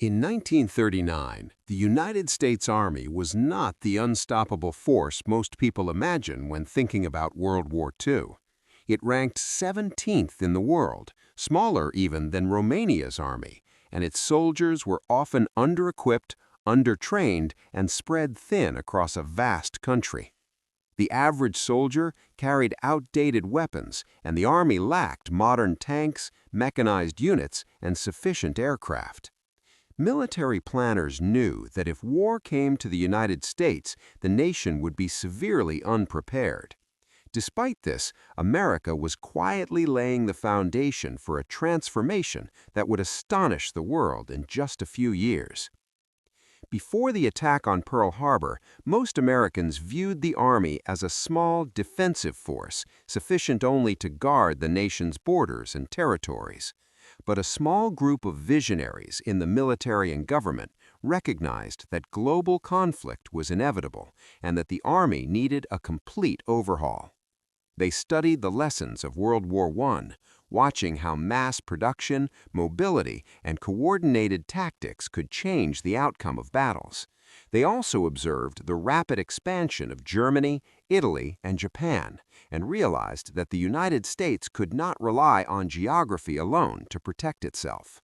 In 1939, the United States Army was not the unstoppable force most people imagine when thinking about World War II. It ranked 17th in the world, smaller even than Romania's army, and its soldiers were often under-equipped, under-trained, and spread thin across a vast country. The average soldier carried outdated weapons, and the army lacked modern tanks, mechanized units, and sufficient aircraft. Military planners knew that if war came to the United States, the nation would be severely unprepared. Despite this, America was quietly laying the foundation for a transformation that would astonish the world in just a few years. Before the attack on Pearl Harbor, most Americans viewed the Army as a small defensive force, sufficient only to guard the nation's borders and territories. But a small group of visionaries in the military and government recognized that global conflict was inevitable and that the Army needed a complete overhaul. They studied the lessons of World War I, watching how mass production, mobility, and coordinated tactics could change the outcome of battles. They also observed the rapid expansion of Germany, Italy, and Japan, and realized that the United States could not rely on geography alone to protect itself.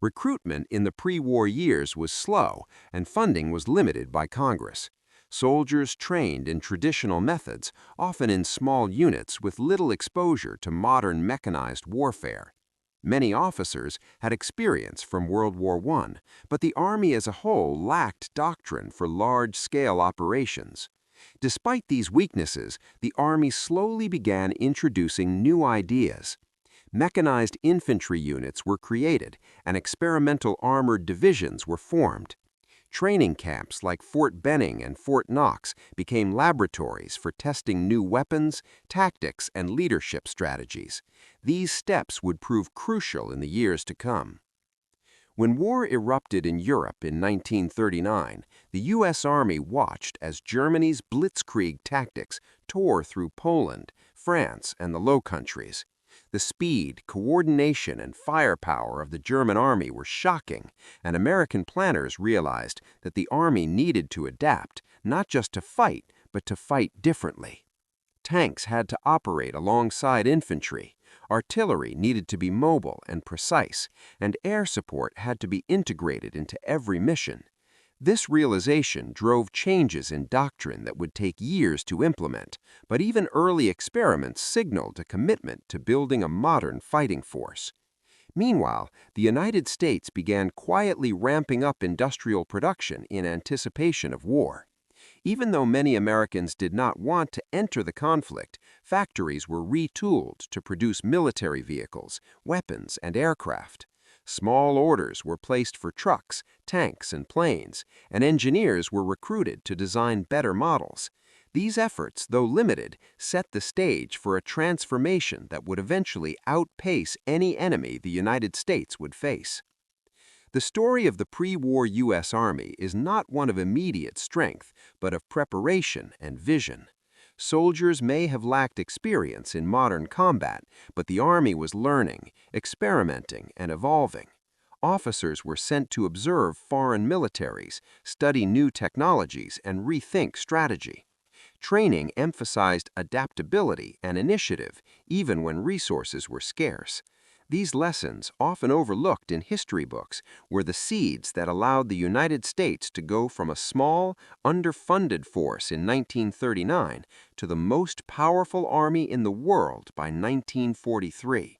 Recruitment in the pre-war years was slow, and funding was limited by Congress. Soldiers trained in traditional methods, often in small units with little exposure to modern mechanized warfare. Many officers had experience from World War I, but the Army as a whole lacked doctrine for large-scale operations. Despite these weaknesses, the Army slowly began introducing new ideas. Mechanized infantry units were created, and experimental armored divisions were formed. Training camps like Fort Benning and Fort Knox became laboratories for testing new weapons, tactics, and leadership strategies. These steps would prove crucial in the years to come. When war erupted in Europe in 1939, the U.S. Army watched as Germany's blitzkrieg tactics tore through Poland, France, and the Low Countries. The speed, coordination, and firepower of the German army were shocking, and American planners realized that the army needed to adapt, not just to fight, but to fight differently. Tanks had to operate alongside infantry, artillery needed to be mobile and precise, and air support had to be integrated into every mission. This realization drove changes in doctrine that would take years to implement, but even early experiments signaled a commitment to building a modern fighting force. Meanwhile, the United States began quietly ramping up industrial production in anticipation of war. Even though many Americans did not want to enter the conflict, factories were retooled to produce military vehicles, weapons, and aircraft. Small orders were placed for trucks, tanks, and planes, and engineers were recruited to design better models. These efforts, though limited, set the stage for a transformation that would eventually outpace any enemy the United States would face. The story of the pre-war U.S. Army is not one of immediate strength, but of preparation and vision. Soldiers may have lacked experience in modern combat, but the Army was learning, experimenting, and evolving. Officers were sent to observe foreign militaries, study new technologies, and rethink strategy. Training emphasized adaptability and initiative, even when resources were scarce. These lessons, often overlooked in history books, were the seeds that allowed the United States to go from a small, underfunded force in 1939 to the most powerful army in the world by 1943.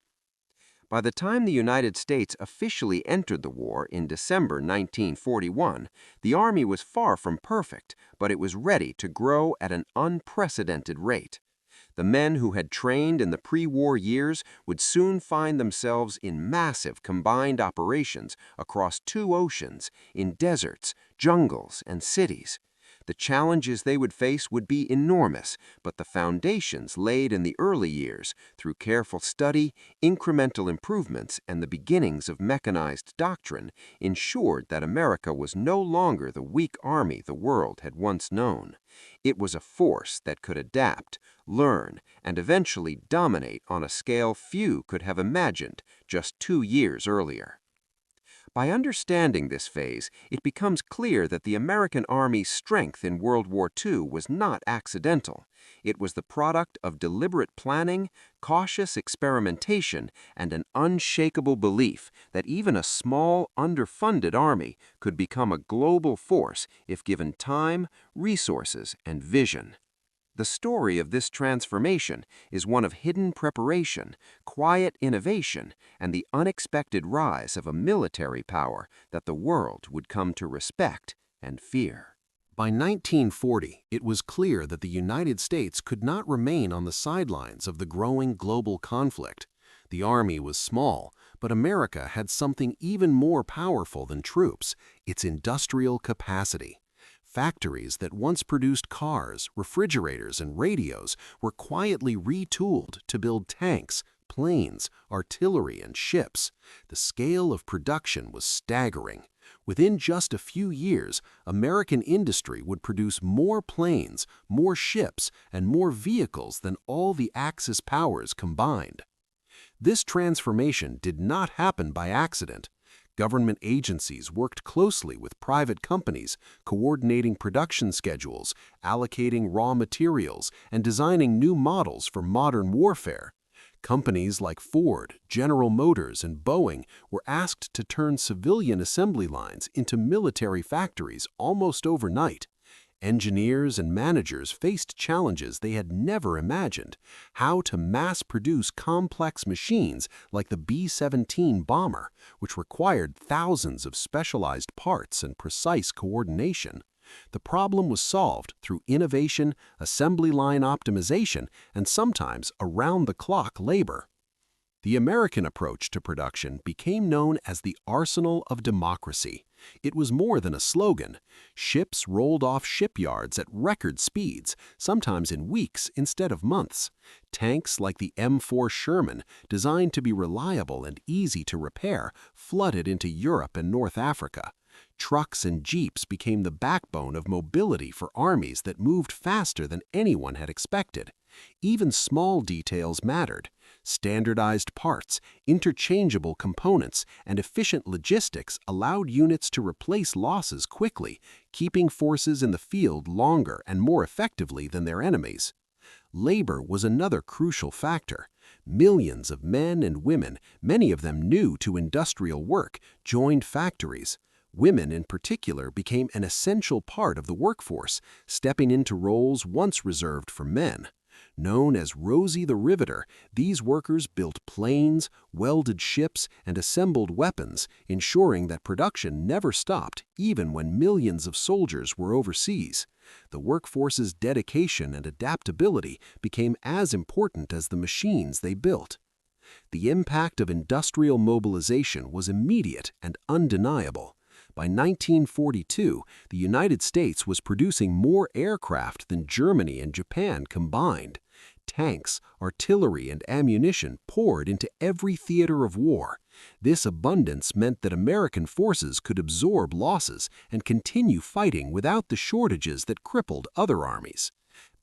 By the time the United States officially entered the war in December 1941, the Army was far from perfect, but it was ready to grow at an unprecedented rate. The men who had trained in the pre-war years would soon find themselves in massive combined operations across 2 oceans, in deserts, jungles, and cities. The challenges they would face would be enormous, but the foundations laid in the early years, through careful study, incremental improvements, and the beginnings of mechanized doctrine, ensured that America was no longer the weak army the world had once known. It was a force that could adapt, learn, and eventually dominate on a scale few could have imagined just 2 years earlier. By understanding this phase, it becomes clear that the American Army's strength in World War II was not accidental. It was the product of deliberate planning, cautious experimentation, and an unshakable belief that even a small, underfunded army could become a global force if given time, resources, and vision. The story of this transformation is one of hidden preparation, quiet innovation, and the unexpected rise of a military power that the world would come to respect and fear. By 1940, it was clear that the United States could not remain on the sidelines of the growing global conflict. The Army was small, but America had something even more powerful than troops: its industrial capacity. Factories that once produced cars, refrigerators, and radios were quietly retooled to build tanks, planes, artillery, and ships. The scale of production was staggering. Within just a few years, American industry would produce more planes, more ships, and more vehicles than all the Axis powers combined. This transformation did not happen by accident. Government agencies worked closely with private companies, coordinating production schedules, allocating raw materials, and designing new models for modern warfare. Companies like Ford, General Motors, and Boeing were asked to turn civilian assembly lines into military factories almost overnight. Engineers and managers faced challenges they had never imagined: how to mass-produce complex machines like the B-17 bomber, which required thousands of specialized parts and precise coordination. The problem was solved through innovation, assembly line optimization, and sometimes around-the-clock labor. The American approach to production became known as the arsenal of democracy. It was more than a slogan. Ships rolled off shipyards at record speeds, sometimes in weeks instead of months. Tanks like the M4 Sherman, designed to be reliable and easy to repair, flooded into Europe and North Africa. Trucks and jeeps became the backbone of mobility for armies that moved faster than anyone had expected. Even small details mattered. Standardized parts, interchangeable components, and efficient logistics allowed units to replace losses quickly, keeping forces in the field longer and more effectively than their enemies. Labor was another crucial factor. Millions of men and women, many of them new to industrial work, joined factories. Women in particular became an essential part of the workforce, stepping into roles once reserved for men. Known as Rosie the Riveter, these workers built planes, welded ships, and assembled weapons, ensuring that production never stopped even when millions of soldiers were overseas. The workforce's dedication and adaptability became as important as the machines they built. The impact of industrial mobilization was immediate and undeniable. By 1942, the United States was producing more aircraft than Germany and Japan combined. Tanks, artillery, and ammunition poured into every theater of war. This abundance meant that American forces could absorb losses and continue fighting without the shortages that crippled other armies.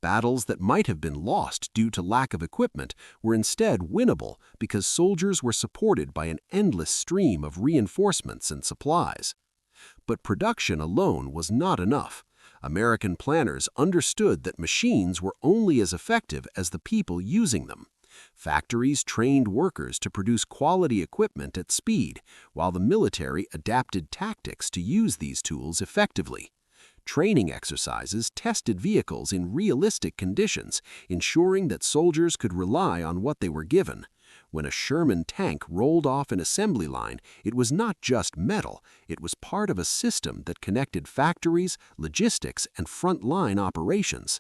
Battles that might have been lost due to lack of equipment were instead winnable because soldiers were supported by an endless stream of reinforcements and supplies. But production alone was not enough. American planners understood that machines were only as effective as the people using them. Factories trained workers to produce quality equipment at speed, while the military adapted tactics to use these tools effectively. Training exercises tested vehicles in realistic conditions, ensuring that soldiers could rely on what they were given. When a Sherman tank rolled off an assembly line, it was not just metal, it was part of a system that connected factories, logistics, and front-line operations.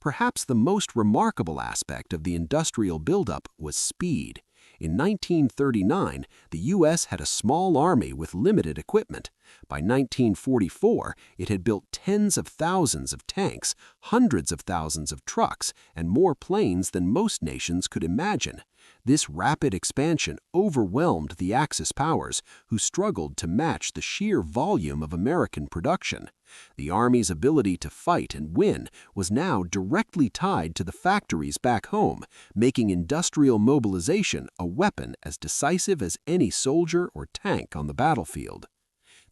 Perhaps the most remarkable aspect of the industrial buildup was speed. In 1939, the U.S. had a small army with limited equipment. By 1944, it had built tens of thousands of tanks, hundreds of thousands of trucks, and more planes than most nations could imagine. This rapid expansion overwhelmed the Axis powers, who struggled to match the sheer volume of American production. The Army's ability to fight and win was now directly tied to the factories back home, making industrial mobilization a weapon as decisive as any soldier or tank on the battlefield.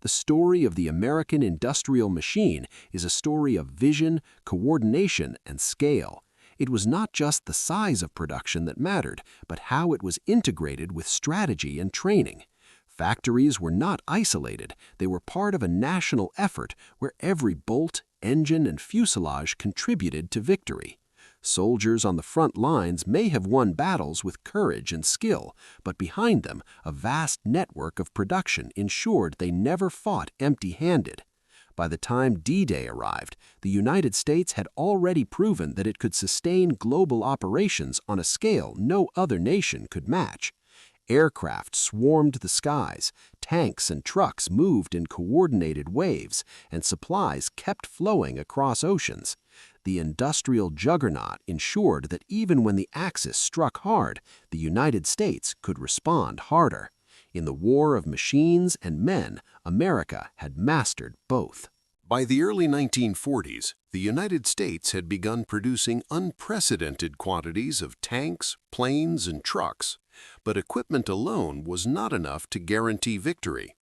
The story of the American industrial machine is a story of vision, coordination, and scale. It was not just the size of production that mattered, but how it was integrated with strategy and training. Factories were not isolated, they were part of a national effort where every bolt, engine, and fuselage contributed to victory. Soldiers on the front lines may have won battles with courage and skill, but behind them, a vast network of production ensured they never fought empty-handed. By the time D-Day arrived, the United States had already proven that it could sustain global operations on a scale no other nation could match. Aircraft swarmed the skies, tanks and trucks moved in coordinated waves, and supplies kept flowing across oceans. The industrial juggernaut ensured that even when the Axis struck hard, the United States could respond harder. In the war of machines and men, America had mastered both. By the early 1940s, the United States had begun producing unprecedented quantities of tanks, planes, and trucks, but equipment alone was not enough to guarantee victory.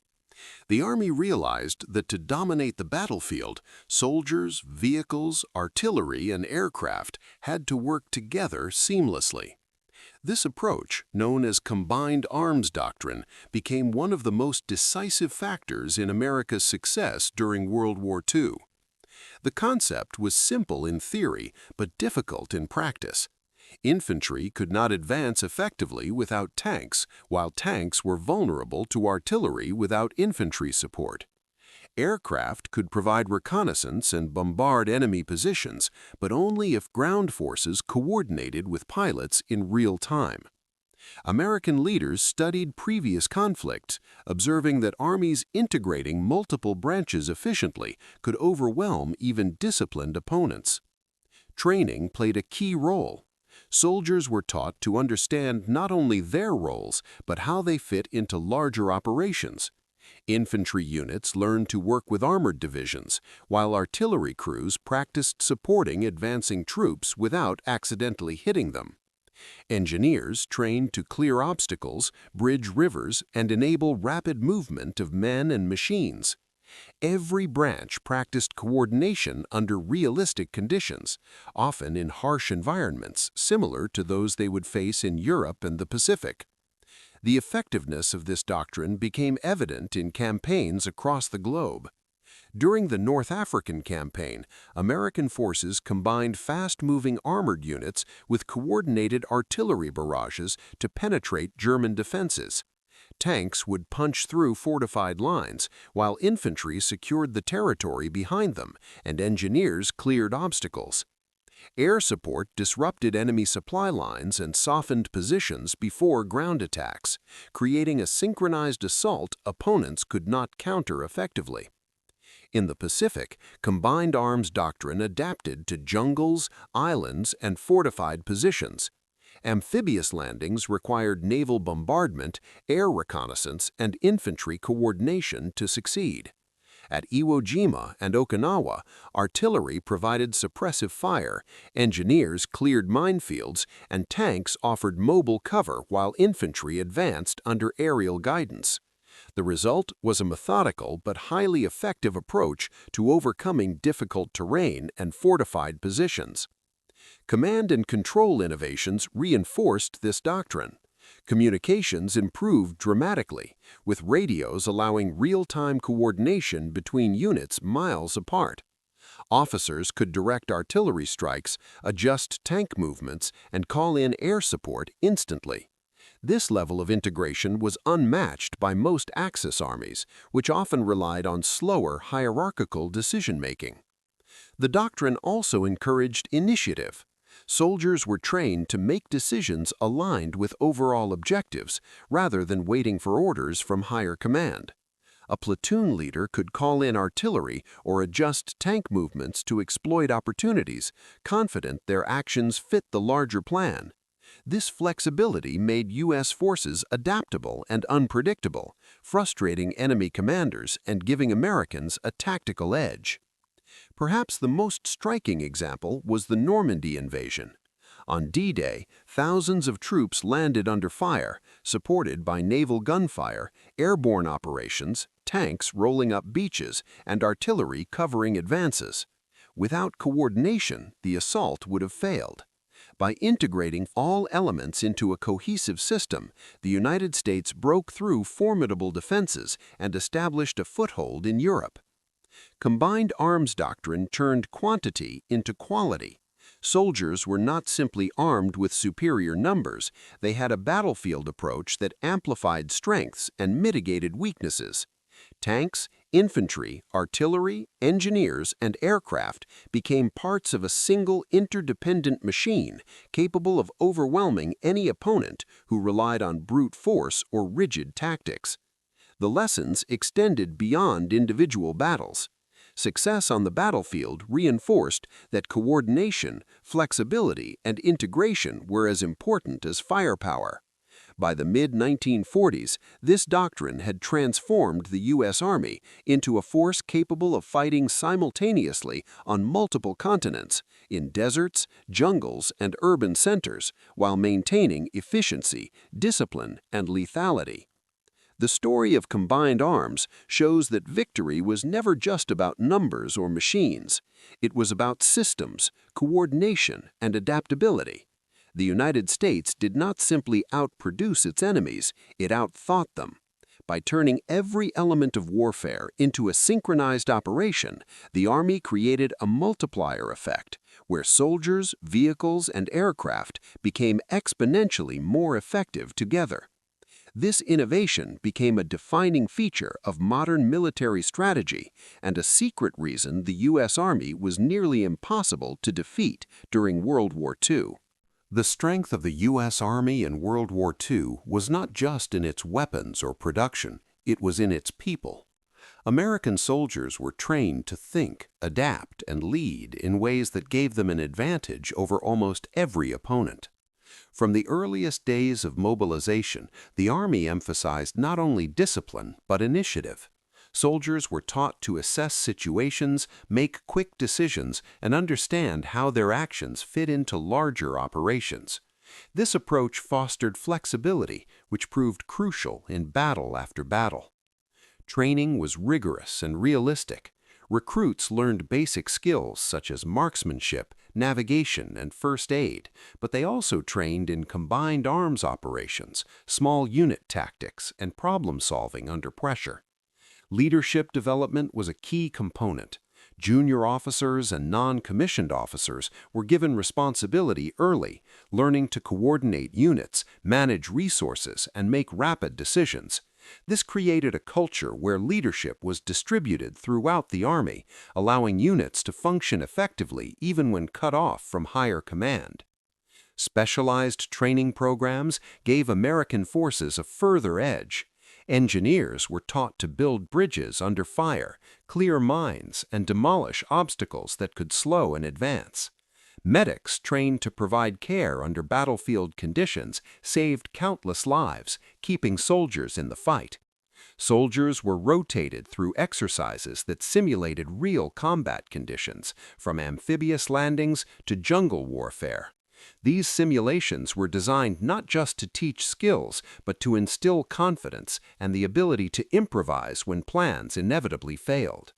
The Army realized that to dominate the battlefield, soldiers, vehicles, artillery, and aircraft had to work together seamlessly. This approach, known as combined arms doctrine, became one of the most decisive factors in America's success during World War II. The concept was simple in theory, but difficult in practice. Infantry could not advance effectively without tanks, while tanks were vulnerable to artillery without infantry support. Aircraft could provide reconnaissance and bombard enemy positions, but only if ground forces coordinated with pilots in real time. American leaders studied previous conflicts, observing that armies integrating multiple branches efficiently could overwhelm even disciplined opponents. Training played a key role. Soldiers were taught to understand not only their roles, but how they fit into larger operations. Infantry units learned to work with armored divisions, while artillery crews practiced supporting advancing troops without accidentally hitting them. Engineers trained to clear obstacles, bridge rivers, and enable rapid movement of men and machines. Every branch practiced coordination under realistic conditions, often in harsh environments similar to those they would face in Europe and the Pacific. The effectiveness of this doctrine became evident in campaigns across the globe. During the North African campaign, American forces combined fast-moving armored units with coordinated artillery barrages to penetrate German defenses. Tanks would punch through fortified lines, while infantry secured the territory behind them, and engineers cleared obstacles. Air support disrupted enemy supply lines and softened positions before ground attacks, creating a synchronized assault opponents could not counter effectively. In the Pacific, combined arms doctrine adapted to jungles, islands, and fortified positions. Amphibious landings required naval bombardment, air reconnaissance, and infantry coordination to succeed. At Iwo Jima and Okinawa, artillery provided suppressive fire, engineers cleared minefields, and tanks offered mobile cover while infantry advanced under aerial guidance. The result was a methodical but highly effective approach to overcoming difficult terrain and fortified positions. Command and control innovations reinforced this doctrine. Communications improved dramatically, with radios allowing real-time coordination between units miles apart. Officers could direct artillery strikes, adjust tank movements, and call in air support instantly. This level of integration was unmatched by most Axis armies, which often relied on slower, hierarchical decision-making. The doctrine also encouraged initiative. Soldiers were trained to make decisions aligned with overall objectives, rather than waiting for orders from higher command. A platoon leader could call in artillery or adjust tank movements to exploit opportunities, confident their actions fit the larger plan. This flexibility made U.S. forces adaptable and unpredictable, frustrating enemy commanders and giving Americans a tactical edge. Perhaps the most striking example was the Normandy invasion. On D-Day, thousands of troops landed under fire, supported by naval gunfire, airborne operations, tanks rolling up beaches, and artillery covering advances. Without coordination, the assault would have failed. By integrating all elements into a cohesive system, the United States broke through formidable defenses and established a foothold in Europe. Combined arms doctrine turned quantity into quality. Soldiers were not simply armed with superior numbers, they had a battlefield approach that amplified strengths and mitigated weaknesses. Tanks, infantry, artillery, engineers, and aircraft became parts of a single interdependent machine capable of overwhelming any opponent who relied on brute force or rigid tactics. The lessons extended beyond individual battles. Success on the battlefield reinforced that coordination, flexibility, and integration were as important as firepower. By the mid-1940s, this doctrine had transformed the U.S. Army into a force capable of fighting simultaneously on multiple continents, in deserts, jungles, and urban centers, while maintaining efficiency, discipline, and lethality. The story of combined arms shows that victory was never just about numbers or machines. It was about systems, coordination, and adaptability. The United States did not simply outproduce its enemies, it outthought them. By turning every element of warfare into a synchronized operation, the Army created a multiplier effect, where soldiers, vehicles, and aircraft became exponentially more effective together. This innovation became a defining feature of modern military strategy and a secret reason the U.S. Army was nearly impossible to defeat during World War II. The strength of the U.S. Army in World War II was not just in its weapons or production, it was in its people. American soldiers were trained to think, adapt, and lead in ways that gave them an advantage over almost every opponent. From the earliest days of mobilization, the Army emphasized not only discipline but initiative. Soldiers were taught to assess situations, make quick decisions, and understand how their actions fit into larger operations. This approach fostered flexibility, which proved crucial in battle after battle. Training was rigorous and realistic. Recruits learned basic skills such as marksmanship, navigation, and first aid, but they also trained in combined arms operations, small unit tactics, and problem-solving under pressure. Leadership development was a key component. Junior officers and non-commissioned officers were given responsibility early, learning to coordinate units, manage resources, and make rapid decisions. This created a culture where leadership was distributed throughout the Army, allowing units to function effectively even when cut off from higher command. Specialized training programs gave American forces a further edge. Engineers were taught to build bridges under fire, clear mines, and demolish obstacles that could slow an advance. Medics trained to provide care under battlefield conditions saved countless lives, keeping soldiers in the fight. Soldiers were rotated through exercises that simulated real combat conditions, from amphibious landings to jungle warfare. These simulations were designed not just to teach skills, but to instill confidence and the ability to improvise when plans inevitably failed.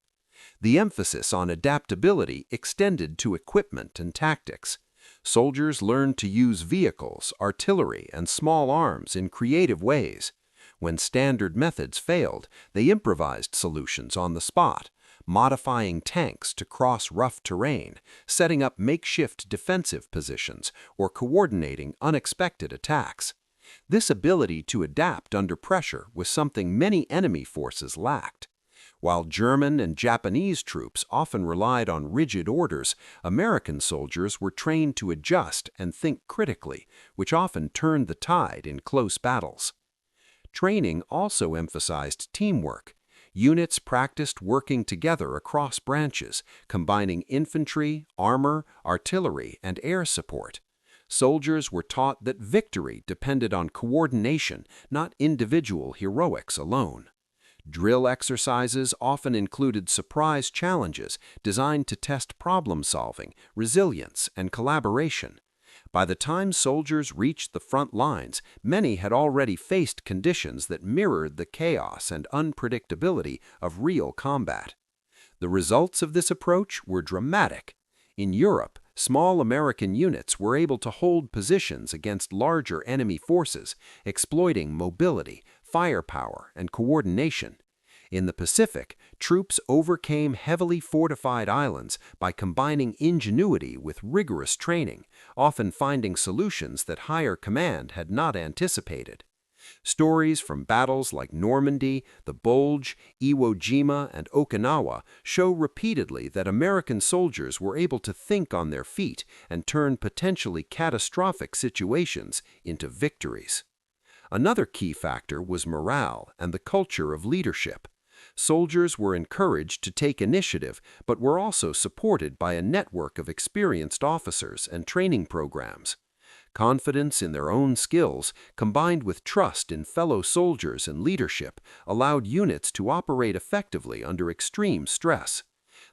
The emphasis on adaptability extended to equipment and tactics. Soldiers learned to use vehicles, artillery, and small arms in creative ways. When standard methods failed, they improvised solutions on the spot, modifying tanks to cross rough terrain, setting up makeshift defensive positions, or coordinating unexpected attacks. This ability to adapt under pressure was something many enemy forces lacked. While German and Japanese troops often relied on rigid orders, American soldiers were trained to adjust and think critically, which often turned the tide in close battles. Training also emphasized teamwork. Units practiced working together across branches, combining infantry, armor, artillery, and air support. Soldiers were taught that victory depended on coordination, not individual heroics alone. Drill exercises often included surprise challenges designed to test problem-solving, resilience, and collaboration. By the time soldiers reached the front lines, many had already faced conditions that mirrored the chaos and unpredictability of real combat. The results of this approach were dramatic. In Europe, small American units were able to hold positions against larger enemy forces, exploiting mobility, firepower, and coordination. In the Pacific, troops overcame heavily fortified islands by combining ingenuity with rigorous training, often finding solutions that higher command had not anticipated. Stories from battles like Normandy, the Bulge, Iwo Jima, and Okinawa show repeatedly that American soldiers were able to think on their feet and turn potentially catastrophic situations into victories. Another key factor was morale and the culture of leadership. Soldiers were encouraged to take initiative, but were also supported by a network of experienced officers and training programs. Confidence in their own skills, combined with trust in fellow soldiers and leadership, allowed units to operate effectively under extreme stress.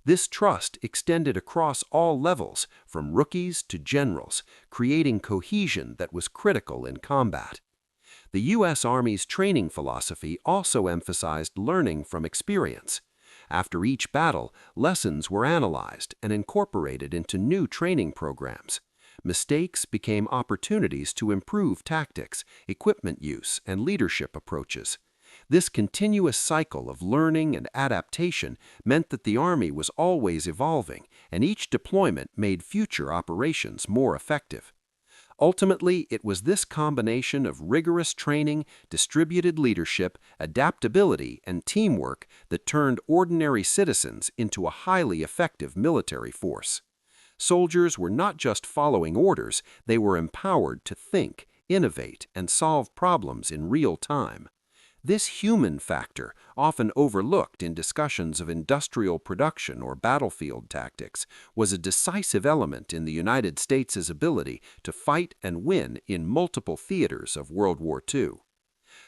This trust extended across all levels, from rookies to generals, creating cohesion that was critical in combat. The U.S. Army's training philosophy also emphasized learning from experience. After each battle, lessons were analyzed and incorporated into new training programs. Mistakes became opportunities to improve tactics, equipment use, and leadership approaches. This continuous cycle of learning and adaptation meant that the Army was always evolving, and each deployment made future operations more effective. Ultimately, it was this combination of rigorous training, distributed leadership, adaptability, and teamwork that turned ordinary citizens into a highly effective military force. Soldiers were not just following orders, they were empowered to think, innovate, and solve problems in real time. This human factor, often overlooked in discussions of industrial production or battlefield tactics, was a decisive element in the United States' ability to fight and win in multiple theaters of World War II.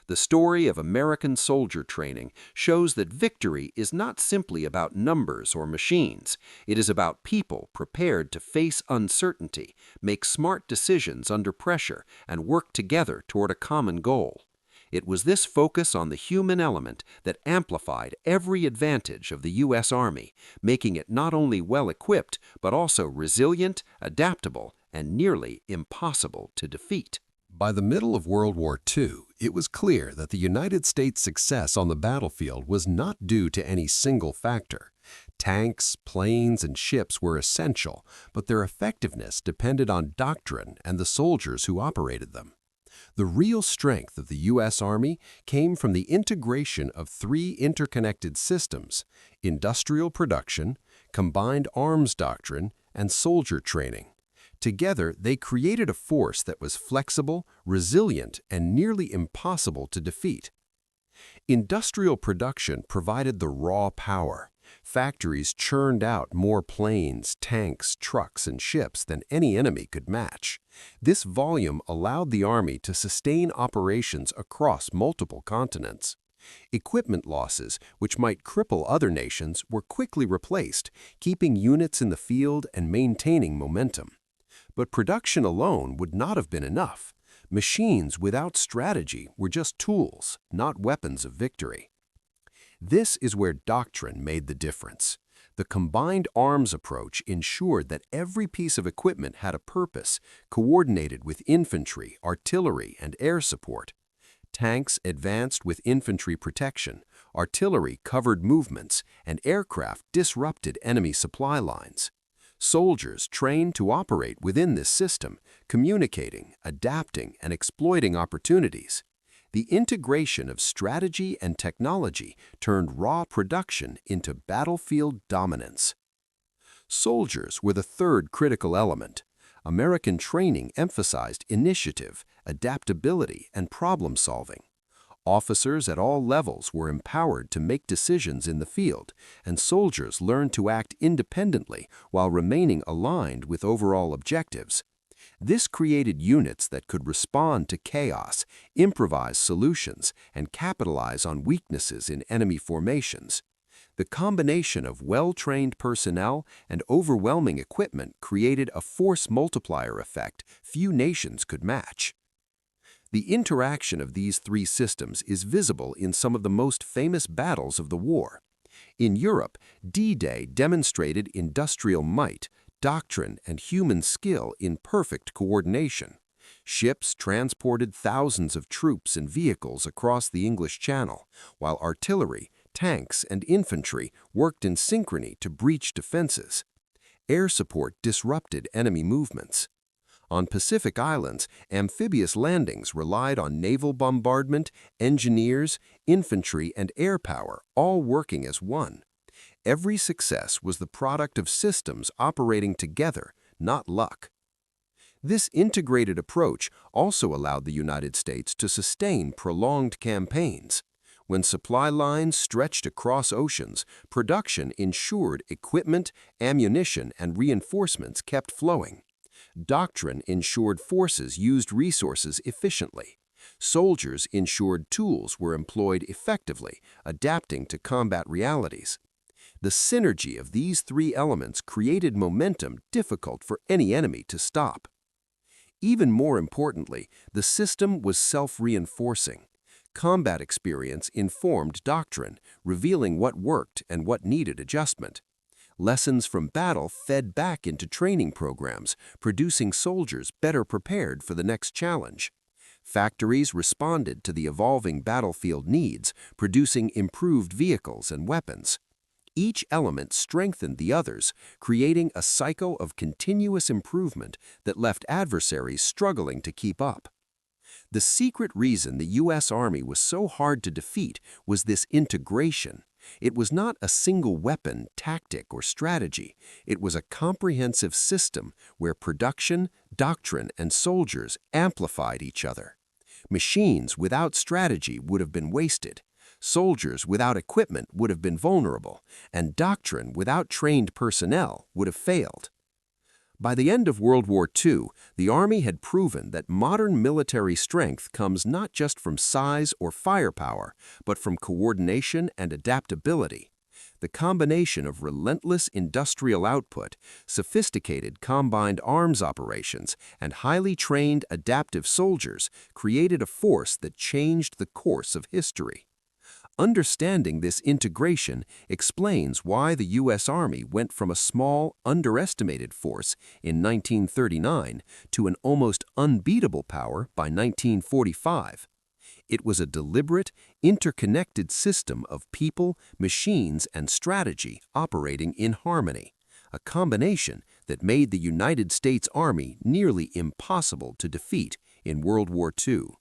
The story of American soldier training shows that victory is not simply about numbers or machines. It is about people prepared to face uncertainty, make smart decisions under pressure, and work together toward a common goal. It was this focus on the human element that amplified every advantage of the U.S. Army, making it not only well-equipped, but also resilient, adaptable, and nearly impossible to defeat. By the middle of World War II, it was clear that the United States' success on the battlefield was not due to any single factor. Tanks, planes, and ships were essential, but their effectiveness depended on doctrine and the soldiers who operated them. The real strength of the U.S. Army came from the integration of three interconnected systems: industrial production, combined arms doctrine, and soldier training. Together, they created a force that was flexible, resilient, and nearly impossible to defeat. Industrial production provided the raw power. Factories churned out more planes, tanks, trucks, and ships than any enemy could match. This volume allowed the Army to sustain operations across multiple continents. Equipment losses, which might cripple other nations, were quickly replaced, keeping units in the field and maintaining momentum. But production alone would not have been enough. Machines without strategy were just tools, not weapons of victory. This is where doctrine made the difference. The combined arms approach ensured that every piece of equipment had a purpose, coordinated with infantry, artillery, and air support. Tanks advanced with infantry protection, artillery covered movements, and aircraft disrupted enemy supply lines. Soldiers trained to operate within this system, communicating, adapting, and exploiting opportunities. The integration of strategy and technology turned raw production into battlefield dominance. Soldiers were the third critical element. American training emphasized initiative, adaptability, and problem-solving. Officers at all levels were empowered to make decisions in the field, and soldiers learned to act independently while remaining aligned with overall objectives. This created units that could respond to chaos, improvise solutions, and capitalize on weaknesses in enemy formations. The combination of well-trained personnel and overwhelming equipment created a force multiplier effect few nations could match. The interaction of these three systems is visible in some of the most famous battles of the war. In Europe, D-Day demonstrated industrial might, doctrine, and human skill in perfect coordination. Ships transported thousands of troops and vehicles across the English Channel, while artillery, tanks, and infantry worked in synchrony to breach defenses. Air support disrupted enemy movements. On Pacific Islands, amphibious landings relied on naval bombardment, engineers, infantry, and air power, all working as one. Every success was the product of systems operating together, not luck. This integrated approach also allowed the United States to sustain prolonged campaigns. When supply lines stretched across oceans, production ensured equipment, ammunition, and reinforcements kept flowing. Doctrine ensured forces used resources efficiently. Soldiers ensured tools were employed effectively, adapting to combat realities. The synergy of these three elements created momentum difficult for any enemy to stop. Even more importantly, the system was self-reinforcing. Combat experience informed doctrine, revealing what worked and what needed adjustment. Lessons from battle fed back into training programs, producing soldiers better prepared for the next challenge. Factories responded to the evolving battlefield needs, producing improved vehicles and weapons. Each element strengthened the others, creating a cycle of continuous improvement that left adversaries struggling to keep up. The secret reason the U.S. Army was so hard to defeat was this integration. It was not a single weapon, tactic, or strategy. It was a comprehensive system where production, doctrine, and soldiers amplified each other. Machines without strategy would have been wasted. Soldiers without equipment would have been vulnerable, and doctrine without trained personnel would have failed. By the end of World War II, the Army had proven that modern military strength comes not just from size or firepower, but from coordination and adaptability. The combination of relentless industrial output, sophisticated combined arms operations, and highly trained adaptive soldiers created a force that changed the course of history. Understanding this integration explains why the U.S. Army went from a small, underestimated force in 1939 to an almost unbeatable power by 1945. It was a deliberate, interconnected system of people, machines, and strategy operating in harmony, a combination that made the United States Army nearly impossible to defeat in World War II.